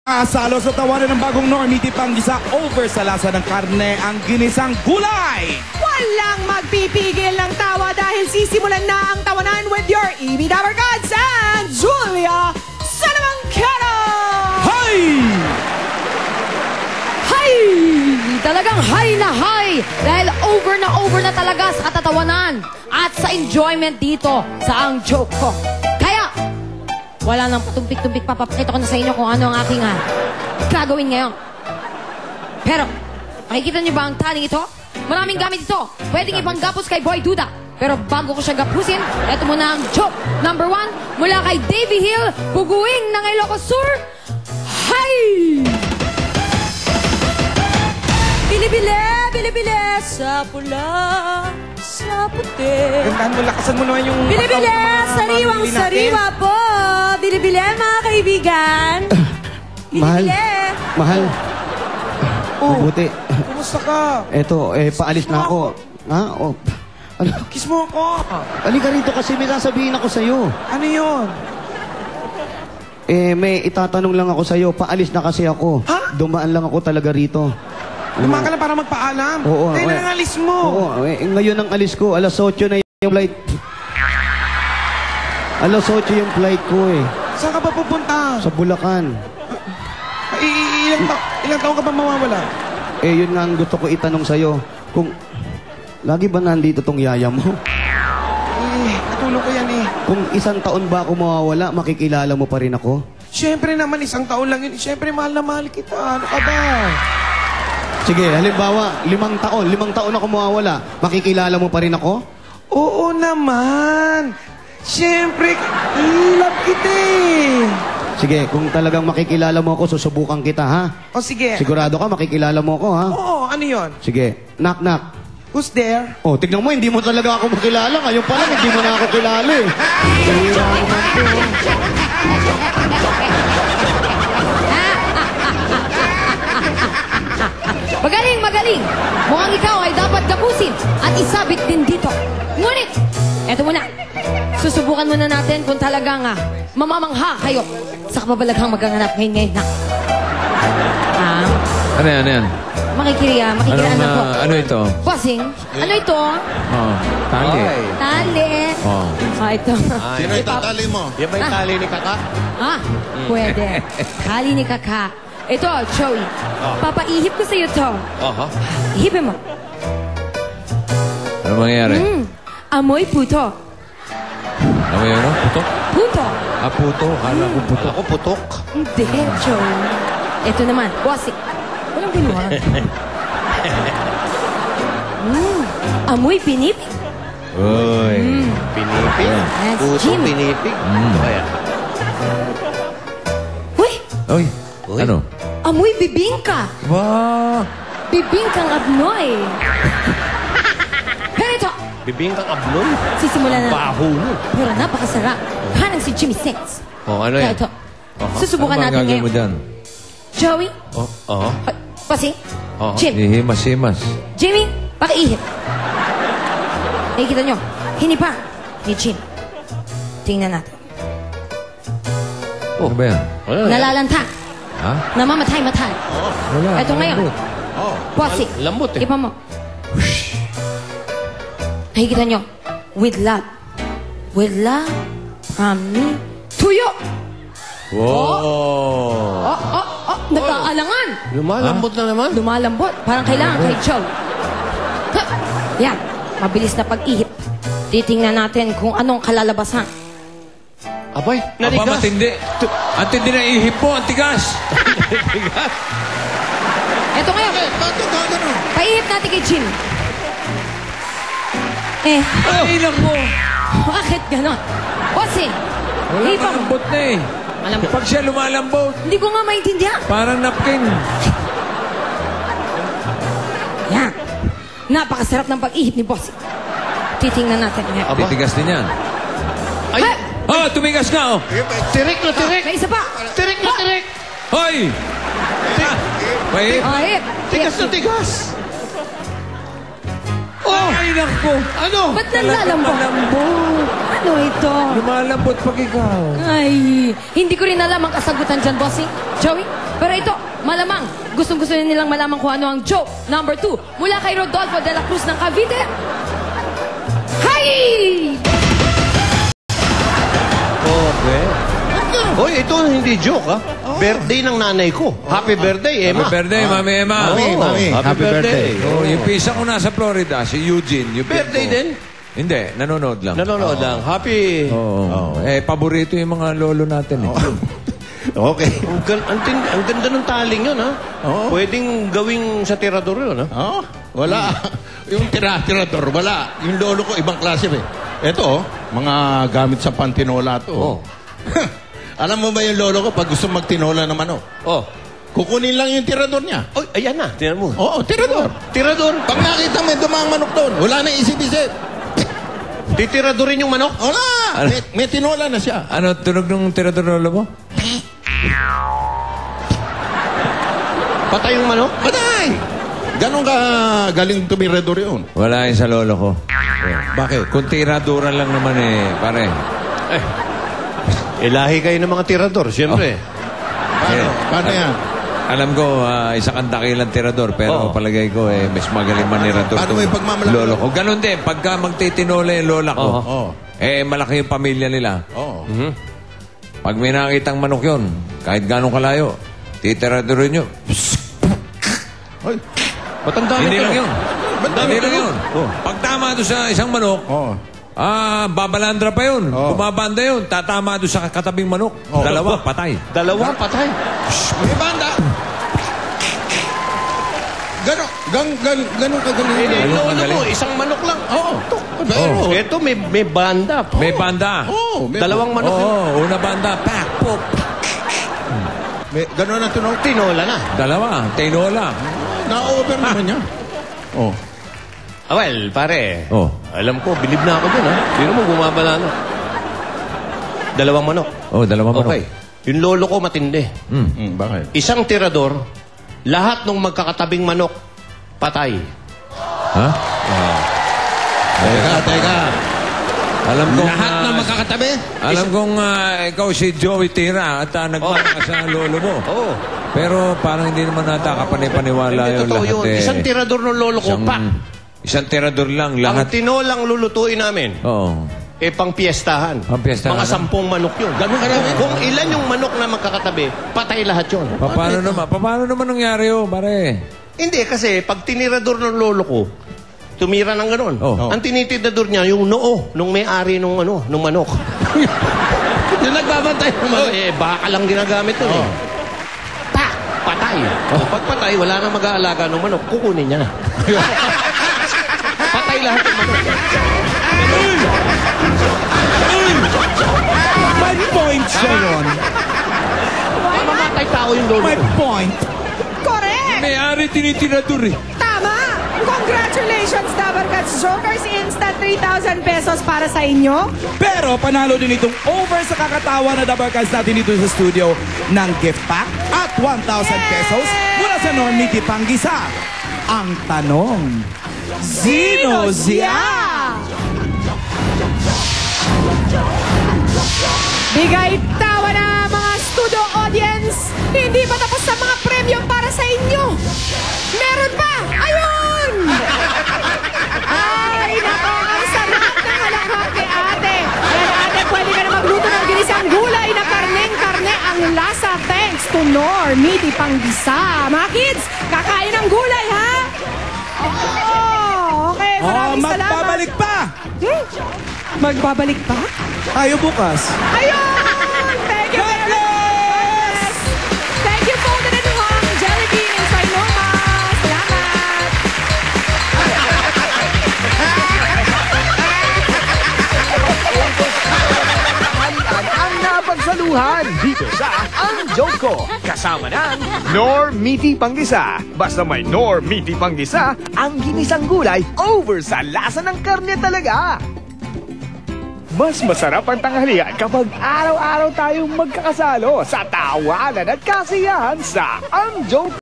Salo sa tawanan ng bagong Normity Panggisa over sa lasa ng karne ang ginisang gulay. Walang magpipigil ng tawa dahil sisimulan na ang tawanan with your EB Tower Gods and Julia Salamancara! Hay! Hay! Talagang high na high dahil over na talaga sa katatawanan at sa enjoyment dito sa ang joke ko. Kaya, wala nang patumpik-tumpik, papapakita ko na sa inyo kung ano ang aking gagawin ngayon. Pero, makikita niyo ba ang taling ito? Maraming gamit ito. Pwedeng ipanggapos kay Boy Duda. Pero bago ko siya gapusin, ito muna ang joke number 1 mula kay Davy Hill, Buguing ng Ilocos Sur. Hay! Bili-bili sa pula, sa puti. Gandahan mo, lakasan mo naman yung... Bili-bili, sariwang-sariwa po. Bili-bili, mga kaibigan. Mahal. Mahal. Mabuti. Kumusta ka? Eto, paalis na ako. Ha? Oh. Ano? Kiss mo ako. Halika rito kasi may sasabihin ako sa'yo. Ano yun? May itatanong lang ako sa'yo. Paalis na kasi ako. Ha? Dumaan lang ako talaga rito. Dumaan ka lang para magpaalam? Oo. Kaya nang alis mo. Oo. Ngayon ang alis ko. Alas 8 na yung flight. Alas 8 yung flight ko eh. Saan ka ba pupunta? Sa Bulacan. Ilang taon ka ba mawawala? Yun nga ang gusto ko itanong sa'yo. Kung... Lagi ba nandito tong yaya mo? Katulong ko yan eh. Kung 1 taon ba ako mawawala, makikilala mo pa rin ako? Siyempre naman, 1 taon lang yun. Siyempre, mahal na mahal kita. Ano ka ba? Sige, halimbawa, 5 taon. 5 taon ako mawawala, makikilala mo pa rin ako? Oo naman. Siyempre, love kita eh. Sige, kung talagang makikilala mo ako, susubukan kita, ha? O sige. Sigurado ka, makikilala mo ako, ha? Oo, ano yun? Sige, knock, knock. Who's there? Oh, tignan mo, hindi mo talaga ako makilala. Ngayon pa lang, hindi mo na ako kilala, eh. Kaya naman po. Magaling, magaling. Mukhang ikaw ay dapat gapusin at isabit din dito. Ngunit, eto muna. Susubukan muna natin kung talagang mamamangha kayo sa kababalaghang maghanap ngayon na. Ano yan, ano yan? Makikiraan lang po. Ano ito? Bossing, ano ito? Oh, tali. Tali. Oh. Ito. Sino itatali mo? Yan ba yung tali ni Kaka? Pwede. Tali ni Kaka. Ito, Joey. Papaihip ko sa'yo to. Aha. Ihipin mo. Ano mangyayari? Amoy puto. Ano yun? Putok? Puto. Puto. Kala ko putok. Ako putok. Hindi, Joey. Ito naman, bossing. Walang ginawa. Amoy pinipig. Uy. Pinipig. Yes, Puto, Jim. pinipig. Kaya. Uy, Uy. Uy. Ano? amoy bibingka. Wow. Bibingkang abnoy. Pero ito, Bibingkang ablon. sisimulan na. Baho mo. Pero napakasarap. Parang si Jimmy Six. Oh, ano Kaya yan? ito, susubukan Ano ba natin ang gagawin mo ngayon. dyan? Joey, Oo. Bossing, Oo. Jim, Ihimas-himas. Jimmy, pakiihip. Nakikita nyo, hinipa ni Jim. Tingnan natin. Ano ba yan? Nalalanta. Ha? Namamatay-matay. Wala. Ito ngayon. Lambot. Oh. Bossing, Lambot eh. ipa mo. Nakikita nyo, with love. With love from me to you. Wow. Nagkaalangan. Lumalambot na naman. Lumalambot. Parang kailangan kay Joe. Ha! Yan. Mabilis na pag-ihip. Titingnan natin kung anong kalalabasan. Abay, Aba, nanigas. matindi. Ang tindi na ihip mo, ang tigas. Ito ngayon. Bakit ka ganun? Paihip natin kay Jim. Ay, naku. Bakit ganon? Bossing, Wala, hipa mo. malambot na eh. Pag siya lumalambot, Hindi ko nga maintindihan. parang napkin. Yan. Napakasarap ng pag-ihip ni Bossing. Titingnan natin ngayon. Aba. Titigas din yan. Ay, Oh, tumigas na oh. tirik na tirik. May isa pa. Tirik na tirik. Hoy! Wait. Oh, hip. Tigas na tigas. Ay, naku. Ano? Ba't nalalambot? Malambot. Ano ito? Lumalambot pag ikaw. Ay, hindi ko rin alam ang kasagutan dyan, Bossing. Joey, Pero ito, malamang, gustong-gusto nilang malaman kung ano ang joke. Number 2, mula kay Rodolfo de la Cruz ng Cavite. Hi! Okay. Hoy, ito hindi joke, ha? Birthday ng nanay ko. Happy birthday, Emma. Happy birthday, Mami Emma. Mami. Happy birthday. Oh, yung pisa ko nasa Florida, si Eugene. Yung Birthday ko. din? Hindi, nanonood lang. Nanonood lang. Happy... Oo. Paborito yung mga lolo natin. Okay. Ang ganda ng taling yun, ha? Pwedeng gawing sa tirador yun, ha? Oh, wala. Yung tirador, wala. Yung lolo ko, ibang klase eh. Ito, mga gamit sa pantinola to. Oh. Alam mo ba yung lolo ko, pag gusto magtinola ng manok, kukunin lang yung tirador niya. Oh, ayan na. Tingnan mo. Oo, tirador. Tirador. Pag nakita may dumang manok doon, wala na isip-isip. Titiradorin yung manok? Wala! May tinola na siya. Ano, tunog ng tirador lolo mo? Patay yung manok? Patay! Ganon ka galing tumirador yun. Wala yun sa lolo ko. Bakit? Kung tiraduran lang naman pare. Lahi kayo ng mga tirador, siyempre. Paano yan? Alam ko, isa kang dakilang tirador, pero palagay ko, mas magaling manirador. Paano may pagmamalaki? Lolo ko. Ganon din, pagka magtitinola yung lola ko, malaki yung pamilya nila. Oo. Pag may nakitang manok yun, kahit ganong kalayo, titiradorin nyo. Ay, Matanda Hindi lang yun. Hindi lang yun. Oh. Pag tama doon sa isang manok, babalandra pa yun. Bumabanda yun. Tatama doon sa katabing manok. Dalawa, patay. Dalawa, patay. may banda. Ganon ka galing. Lolo mo, isang manok lang. Oo. Pero, Ito, may banda. May banda. Dalawang manok. Oo, una banda. Pak, pop. ganon ang tunog. Tinola na. Dalawa, tinola. Na-over naman niya. Oh. Well, pare. Alam ko, bilib na ako dun, ha? Sino mo bumabala na? Dalawang manok. Dalawa manok. Okay. Yung lolo ko matindi. Bakit? Isang tirador, lahat ng magkakatabing manok, patay. Ha? Teka. Alam kong... Lahat na magkakatabi? Alam kong ikaw si Joey Tira at nagmana sa lolo mo. Oo. Pero parang hindi naman nata kapanipaniwala Hindi yung totoo lahat yun. Isang tirador ng lolo ko, Isang tirador lang, Ang lahat. tinolang lulutuin namin, Oo. pang piyestahan. Pang-piyestahan. Mga 10 manok yun. Ganun karami. Kung ilan yung manok na magkakatabi, patay lahat yun. Paano naman nangyari yun, pare? Hindi, kasi pag tinirador ng lolo ko, tumira ng gano'n. Oh. Ang tinitidador niya, yung noo, nung may-ari nung manok. Yung nagbabantay naman. Baka lang ginagamit yun. Patay. Pag patay, wala nang mag-aalaga ng manok, kukunin niya. Patay lahat ng manok. May point siya yun. Mamamatay tao yung lolo May ko. point. Correct! May-ari tinitirador eh. Tama! Congratulations, Dabarkats Jokers! Instant 3,000 pesos para sa inyo. Pero panalo din itong over sa kakatawa na Dabarkans natin dito sa studio ng gift pack at 1,000 pesos mula sa Normity Panggisa. Ang tanong, sino siya? Bigay tawa na mga studio audience! Hindi pa tapos sa mga premyo para sa inyo! Meron pa! Ayun! Ay, nako! Ang sarap ng halakhak kay ate! Ayan, ate, pwede ka na magluto ng ginisang gulay na karneng-karne ang lasa thanks to Normity Panggisa. Mga kids, kakain ng gulay, ha? Okay, maraming salamat. Magbabalik pa! Magbabalik pa? Tayo bukas. Ayun! Thank you very much! Thank you po na nanuhang Jelly Bean and Trinoma! Salamat! Ang napagsaluhan dito sa Ang Joke Ko. Kasama ng Normity Panggisa. Basta may Normity Panggisa, ang ginisang gulay over sa lasa ng karne talaga. Mas masarap ang tanghalian kapag araw-araw tayong magkakasalo sa tawanan at kasiyahan sa Ang Joke